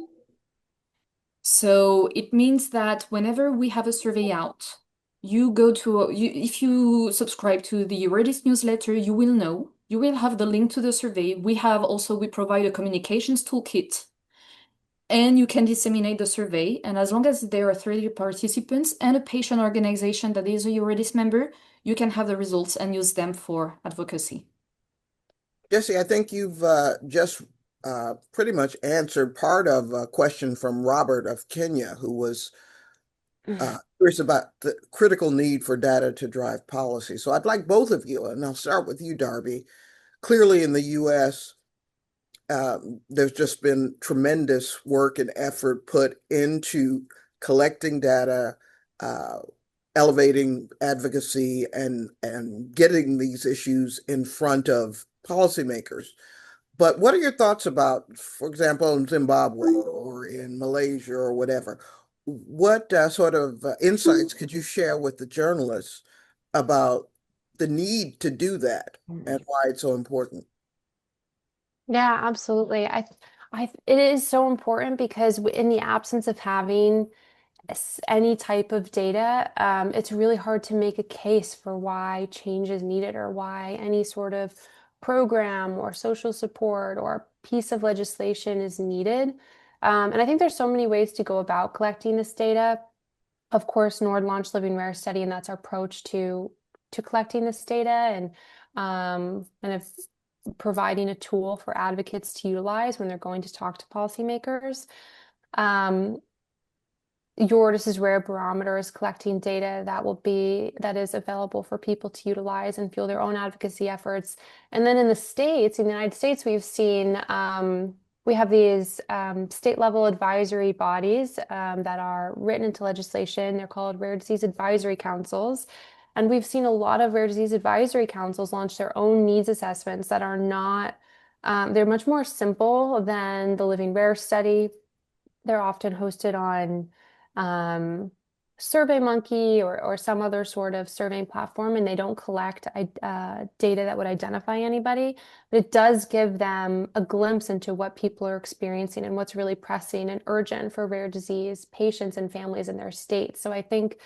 So it means that whenever we have a survey out, you go to, if you subscribe to the EURORDIS newsletter, you will know, you will have the link to the survey. We provide a communications toolkit and you can disseminate the survey. And as long as there are 30 participants and a patient organization that is a EURORDIS member, you can have the results and use them for advocacy. Jessie, I think you've just pretty much answered part of a question from Robert of Kenya, who was curious about the critical need for data to drive policy. So I'd like both of you, and I'll start with you, Darby. Clearly in the US, there's just been tremendous work and effort put into collecting data, elevating advocacy, and getting these issues in front of policymakers. But what are your thoughts about, for example, in Zimbabwe or in Malaysia or whatever? What sort of insights could you share with the journalists about the need to do that and why it's so important? Yeah, absolutely. It is so important because in the absence of having any type of data, it's really hard to make a case for why change is needed or why any sort of program or social support or piece of legislation is needed. And I think there's so many ways to go about collecting this data. Of course, NORD launched Living Rare Study, and that's our approach to collecting this data and kind of providing a tool for advocates to utilize when they're going to talk to policymakers. EURORDIS's Rare Barometer is collecting data that is available for people to utilize and fuel their own advocacy efforts. And then in the United States, we've seen we have these state level advisory bodies that are written into legislation. They're called Rare Disease Advisory Councils. And we've seen a lot of rare disease advisory councils launch their own needs assessments that are not, they're much more simple than the Living Rare study. They're often hosted on SurveyMonkey or some other sort of surveying platform, and they don't collect data that would identify anybody, but it does give them a glimpse into what people are experiencing and what's really pressing and urgent for rare disease patients and families in their states. So I think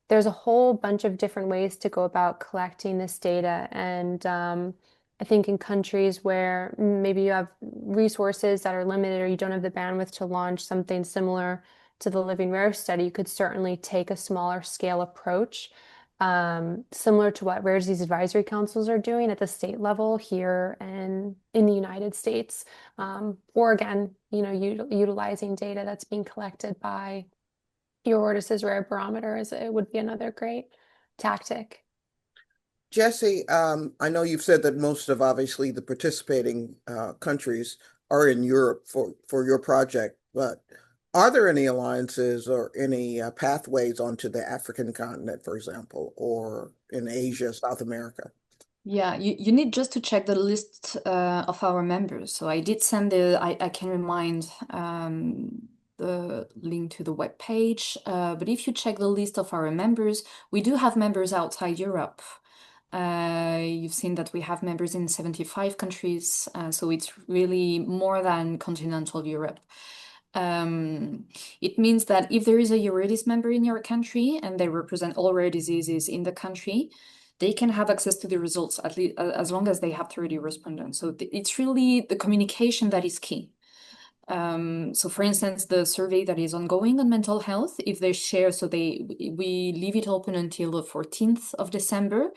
there's a whole bunch of different ways to go about collecting this data. And I think in countries where maybe you have resources that are limited or you don't have the bandwidth to launch something similar to the Living Rare study, you could certainly take a smaller scale approach, similar to what Rare Disease Advisory Councils are doing at the state level here and in the United States. Or again, utilizing data that's being collected by EURORDIS's Rare Barometer it would be another great tactic. Jessie, I know you've said that most of obviously the participating countries are in Europe for your project, but are there any alliances or any pathways onto the African continent, for example, or in Asia, South America? Yeah, you need just to check the list of our members. So I did send I can remind the link to the web page. But if you check the list of our members, we do have members outside Europe. You've seen that we have members in 75 countries, so it's really more than continental Europe. It means that if there is a EURORDIS member in your country and they represent all rare diseases in the country, they can have access to the results at least as long as they have 30 respondents. So it's really the communication that is key. So for instance, the survey that is ongoing on mental health, if they share, we leave it open until the 14th of December.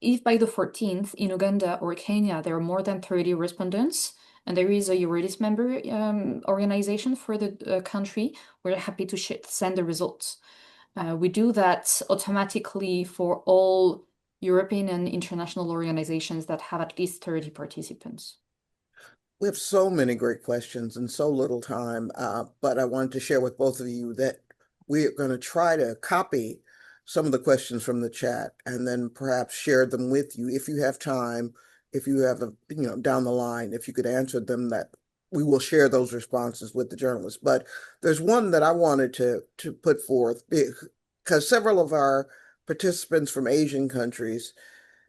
If by the 14th in Uganda or Kenya, there are more than 30 respondents, and there is a EURORDIS member organization for the country, we're happy to send the results. We do that automatically for all European and international organizations that have at least 30 participants. We have so many great questions and so little time, but I wanted to share with both of you that we are going to try to copy some of the questions from the chat and then perhaps share them with you if you have time, if you have down the line, if you could answer them, that we will share those responses with the journalists. But there's one that I wanted to put forth because several of our participants from Asian countries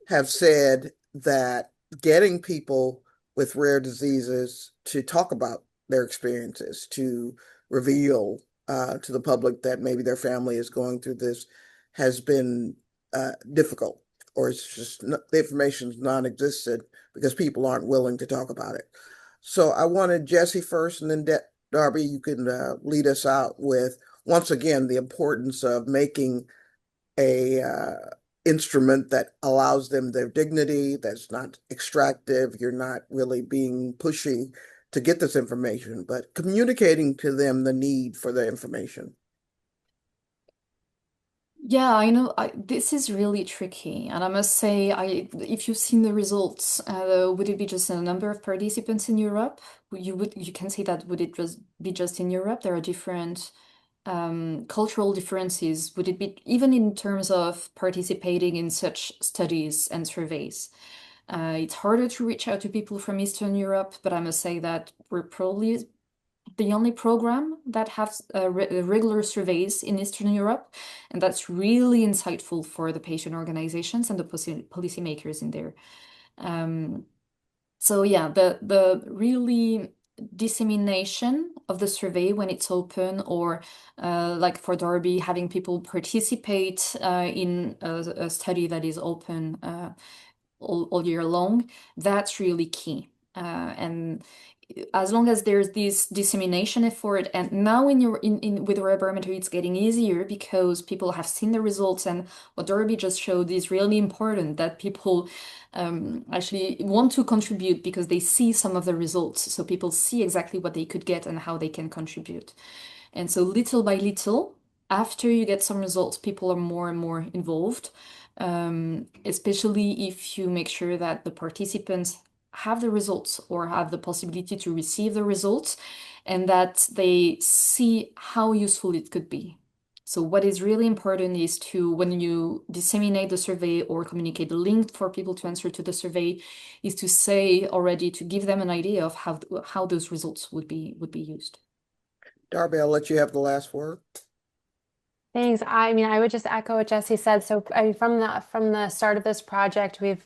have said that getting people with rare diseases to talk about their experiences, to reveal to the public that maybe their family is going through this has been difficult, or it's just the information is non-existent because people aren't willing to talk about it. So I wanted Jessie first, and then Darby, you can lead us out with, once again, the importance of making a instrument that allows them their dignity, that's not extractive, you're not really being pushy to get this information, but communicating to them the need for the information. Yeah, I know this is really tricky, and I must say, if you've seen the results, would it be just a number of participants in Europe? You can see that would it just be just in Europe? There are different cultural differences. Would it be even in terms of participating in such studies and surveys? It's harder to reach out to people from Eastern Europe, but I must say that we're probably the only program that has regular surveys in Eastern Europe, and that's really insightful for the patient organizations and the policymakers in there. So yeah, the really dissemination of the survey when it's open, or like for Darby, having people participate in a study that is open all year long, that's really key. And as long as there's this dissemination effort, and now with Rare Barometer, it's getting easier because people have seen the results, and what Darby just showed is really important, that people actually want to contribute because they see some of the results. So people see exactly what they could get and how they can contribute. And so little by little, after you get some results, people are more and more involved, especially if you make sure that the participants have the results or have the possibility to receive the results, and that they see how useful it could be. So what is really important is to, when you disseminate the survey or communicate the link for people to answer to the survey, is to say already, to give them an idea of how those results would be used. Darby, I'll let you have the last word. Thanks. I mean, I would just echo what Jessie said. So, I mean, from the start of this project, we've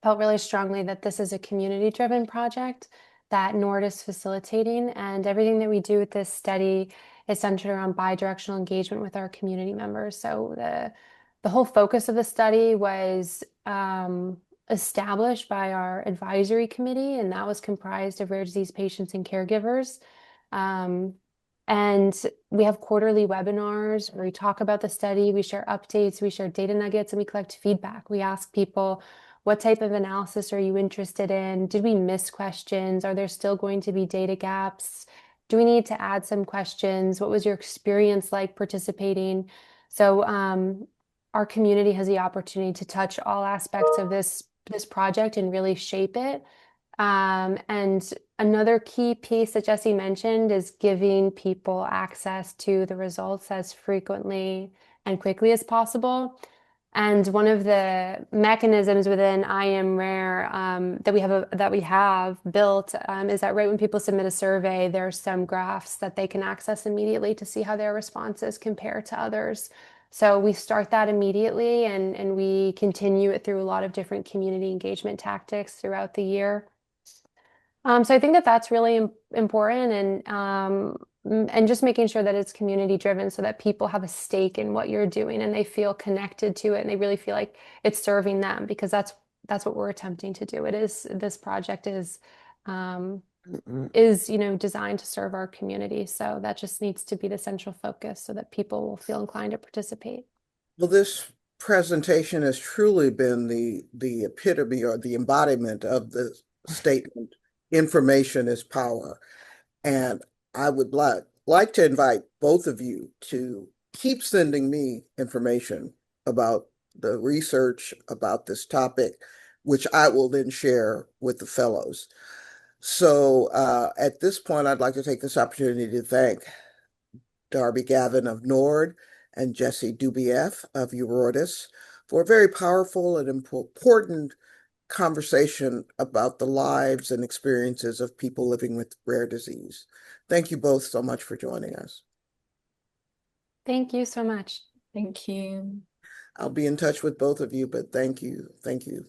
felt really strongly that this is a community-driven project that NORD is facilitating, and everything that we do with this study is centered around bidirectional engagement with our community members. So the whole focus of the study was established by our advisory committee, and that was comprised of rare disease patients and caregivers. And we have quarterly webinars where we talk about the study, we share updates, we share data nuggets, and we collect feedback. We ask people, what type of analysis are you interested in? Did we miss questions? Are there still going to be data gaps? Do we need to add some questions? What was your experience like participating? So our community has the opportunity to touch all aspects of this project and really shape it. And another key piece that Jessie mentioned is giving people access to the results as frequently and quickly as possible. And one of the mechanisms within I Am Rare that we have built is that right when people submit a survey, there's some graphs that they can access immediately to see how their responses compare to others. So we start that immediately, and we continue it through a lot of different community engagement tactics throughout the year. So I think that that's really important, and just making sure that it's community driven so that people have a stake in what you're doing and they feel connected to it and they really feel like it's serving them, because that's what we're attempting to do. This project is designed to serve our community. So that just needs to be the central focus so that people will feel inclined to participate. Well, this presentation has truly been the epitome or the embodiment of the statement, information is power. And I would like to invite both of you to keep sending me information about the research about this topic, which I will then share with the fellows. So at this point, I'd like to take this opportunity to thank Darby Gavin of NORD and Jessie Dubief of EURORDIS for a very powerful and important conversation about the lives and experiences of people living with rare disease. Thank you both so much for joining us. Thank you so much. Thank you. I'll be in touch with both of you, but thank you. Thank you.